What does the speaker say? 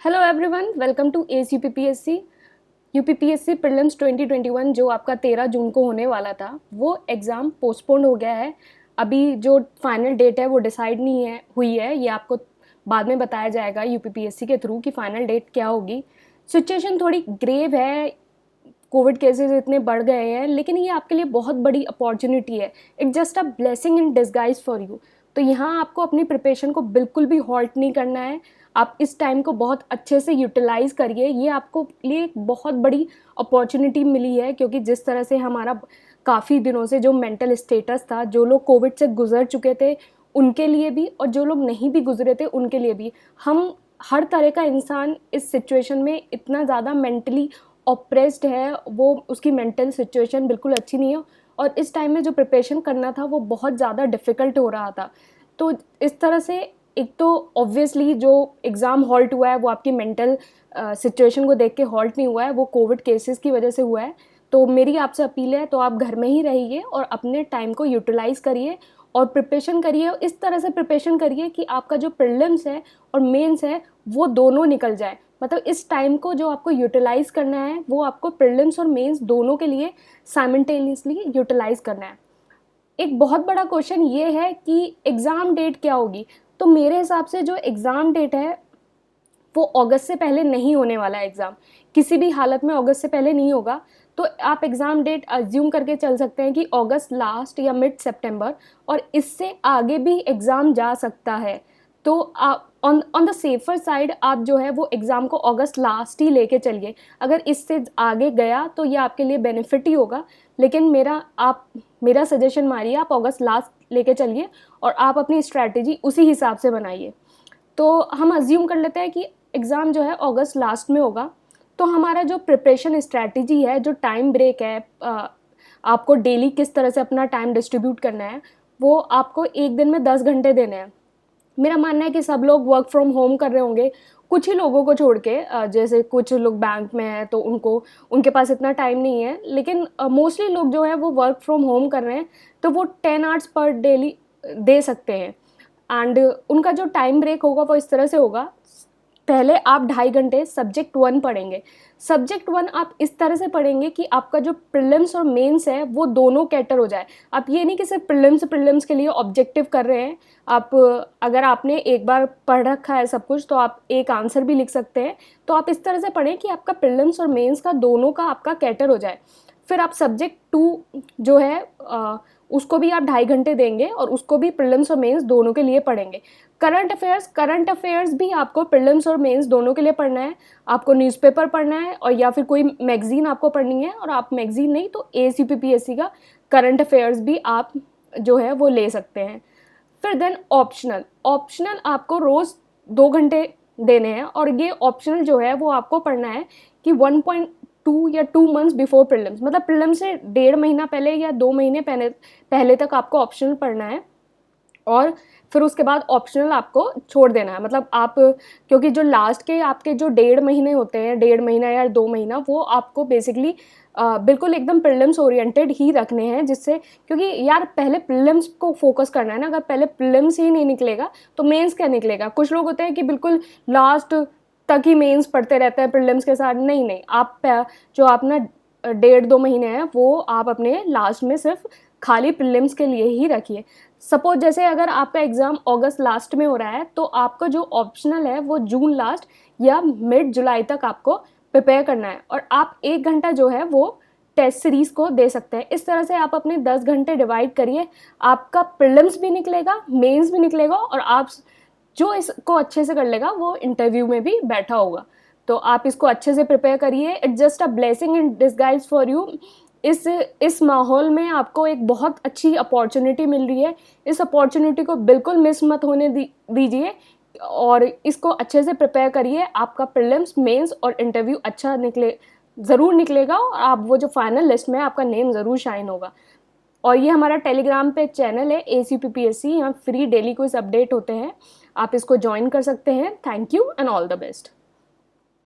Hello everyone, welcome to S UPPSC prelims 2021 जो आपका 13 जून को होने वाला था वो एग्ज़ाम पोस्टपोन्ड हो गया है। अभी जो फाइनल डेट है वो डिसाइड नहीं है हुई है, ये आपको बाद में बताया जाएगा यूपीपीएससी के थ्रू कि फ़ाइनल डेट क्या होगी। सिचुएशन थोड़ी ग्रेव है, कोविड केसेस इतने बढ़ गए हैं, लेकिन ये आपके लिए बहुत बड़ी अपॉर्चुनिटी है। It's just a blessing in disguise for you. तो यहाँ आपको अपनी प्रिपरेशन को बिल्कुल भी हॉल्ट नहीं करना है। आप इस टाइम को बहुत अच्छे से यूटिलाइज़ करिए। ये आपको लिए एक बहुत बड़ी अपॉर्चुनिटी मिली है, क्योंकि जिस तरह से हमारा काफ़ी दिनों से जो मेंटल स्टेटस था, जो लोग कोविड से गुजर चुके थे उनके लिए भी और जो लोग नहीं भी गुजरे थे उनके लिए भी, हम हर तरह का इंसान इस सिचुएशन में इतना ज़्यादा मेंटली ऑप्रेस्ड है, वो उसकी मेंटल सिचुएशन बिल्कुल अच्छी नहीं है और इस टाइम में जो प्रिपरेशन करना था वो बहुत ज़्यादा डिफ़िकल्ट हो रहा था। तो इस तरह से एक तो ऑब्वियसली जो एग्ज़ाम हॉल्ट हुआ है वो आपकी मेंटल सिचुएशन को देख के हॉल्ट नहीं हुआ है, वो कोविड केसेस की वजह से हुआ है। तो मेरी आपसे अपील है, तो आप घर में ही रहिए और अपने टाइम को यूटिलाइज़ करिए और प्रिपरेशन करिए। इस तरह से प्रिपरेशन करिए कि आपका जो प्रीलिम्स है और मेंस है वो दोनों निकल जाए। मतलब इस टाइम को जो आपको यूटिलाइज़ करना है वो आपको प्रीलिम्स और मेंस दोनों के लिए साइमल्टेनियसली यूटिलाइज़ करना है। एक बहुत बड़ा क्वेश्चन ये है कि एग्ज़ाम डेट क्या होगी। तो मेरे हिसाब से जो एग्ज़ाम डेट है वो अगस्त से पहले नहीं होने वाला है। एग्ज़ाम किसी भी हालत में अगस्त से पहले नहीं होगा। तो आप एग्ज़ाम डेट अज्यूम करके चल सकते हैं कि अगस्त लास्ट या मिड सितंबर, और इससे आगे भी एग्ज़ाम जा सकता है। तो आप ऑन द सेफर साइड आप जो है वो एग्ज़ाम को अगस्त लास्ट ही लेके चलिए। अगर इससे आगे गया तो ये आपके लिए बेनिफिट ही होगा, लेकिन मेरा सजेशन मानिए, आप अगस्त लास्ट लेके चलिए और आप अपनी स्ट्रैटेजी उसी हिसाब से बनाइए। तो हम अज्यूम कर लेते हैं कि एग्ज़ाम जो है अगस्त लास्ट में होगा। तो हमारा जो प्रिपरेशन स्ट्रैटेजी है, जो टाइम ब्रेक है, आपको डेली किस तरह से अपना टाइम डिस्ट्रीब्यूट करना है, वो आपको एक दिन में 10 घंटे देने हैं। मेरा मानना है कि सब लोग वर्क फ्रॉम होम कर रहे होंगे, कुछ ही लोगों को छोड़ के, जैसे कुछ लोग बैंक में हैं तो उनके पास इतना टाइम नहीं है, लेकिन मोस्टली लोग जो है वो वर्क फ्रॉम होम कर रहे हैं, तो वो 10 आवर्स पर डेली दे सकते हैं। एंड उनका जो टाइम ब्रेक होगा वो इस तरह से होगा। पहले आप 2.5 घंटे सब्जेक्ट 1 पढ़ेंगे। सब्जेक्ट 1 आप इस तरह से पढ़ेंगे कि आपका जो प्रीलिम्स और मेंस है वो दोनों कैटर हो जाए। आप ये नहीं कि सिर्फ प्रीलिम्स के लिए ऑब्जेक्टिव कर रहे हैं। आप अगर आपने एक बार पढ़ रखा है सब कुछ तो आप एक आंसर भी लिख सकते हैं। तो आप इस तरह से पढ़ें कि आपका प्रीलिम्स और मेंस का दोनों का आपका कैटर हो जाए। फिर आप सब्जेक्ट 2 जो है उसको भी आप 2.5 घंटे देंगे और उसको भी प्रीलिम्स और मेंस दोनों के लिए पढ़ेंगे। करंट अफेयर्स भी आपको प्रीलिम्स और मेंस दोनों के लिए पढ़ना है। आपको न्यूज़पेपर पढ़ना है और या फिर कोई मैगज़ीन आपको पढ़नी है, और आप मैगज़ीन नहीं तो एसीपीपीएससी का करंट अफेयर्स भी आप जो है वो ले सकते हैं। फिर देन ऑप्शनल आपको रोज़ 2 घंटे देने हैं, और ये ऑप्शनल जो है वो आपको पढ़ना है कि 1.2 या 2 मंथ्स बिफोर प्रीलिम्स, मतलब प्रीलिम्स से 1.5 महीना पहले या 2 महीने पहले तक आपको ऑप्शनल पढ़ना है। और फिर उसके बाद ऑप्शनल आपको छोड़ देना है। मतलब आप, क्योंकि जो लास्ट के आपके जो 1.5 महीने होते हैं, 1.5 महीना या 2 महीना, वो आपको बेसिकली बिल्कुल एकदम प्रीलिम्स ओरिएंटेड ही रखने हैं, जिससे, क्योंकि यार पहले प्रीलिम्स को फोकस करना है ना। अगर पहले प्रीलिम्स ही नहीं निकलेगा तो मेंस क्या निकलेगा। कुछ लोग होते हैं कि बिल्कुल लास्ट तक ही मेंस पढ़ते रहते हैं प्रीलिम्स के साथ। नहीं नहीं, आप जो आप ना 1.5-2 महीने हैं वो आप अपने लास्ट में सिर्फ खाली प्रीलिम्स के लिए ही रखिए। सपोज जैसे अगर आपका एग्ज़ाम अगस्त लास्ट में हो रहा है तो आपका जो ऑप्शनल है वो जून लास्ट या मिड जुलाई तक आपको प्रिपेयर करना है, और आप 1 घंटा जो है वो टेस्ट सीरीज़ को दे सकते हैं। इस तरह से आप अपने 10 घंटे डिवाइड करिए, आपका प्रीलिम्स भी निकलेगा, मेंस भी निकलेगा, और आप जो इसको अच्छे से कर लेगा वो इंटरव्यू में भी बैठा होगा। तो आप इसको अच्छे से प्रिपेयर करिए। It's just a blessing in disguise for you. इस माहौल में आपको एक बहुत अच्छी अपॉर्चुनिटी मिल रही है। इस अपॉर्चुनिटी को बिल्कुल मिस मत होने दीजिए और इसको अच्छे से प्रिपेयर करिए। आपका प्रीलिम्स, मेंस और इंटरव्यू अच्छा ज़रूर निकलेगा, और आप वो जो फाइनल लिस्ट में आपका नेम ज़रूर शाइन होगा। और ये हमारा टेलीग्राम पे चैनल है ACPPSC, यहाँ फ्री डेली क्विज अपडेट होते हैं, आप इसको ज्वाइन कर सकते हैं। Thank you and all the best.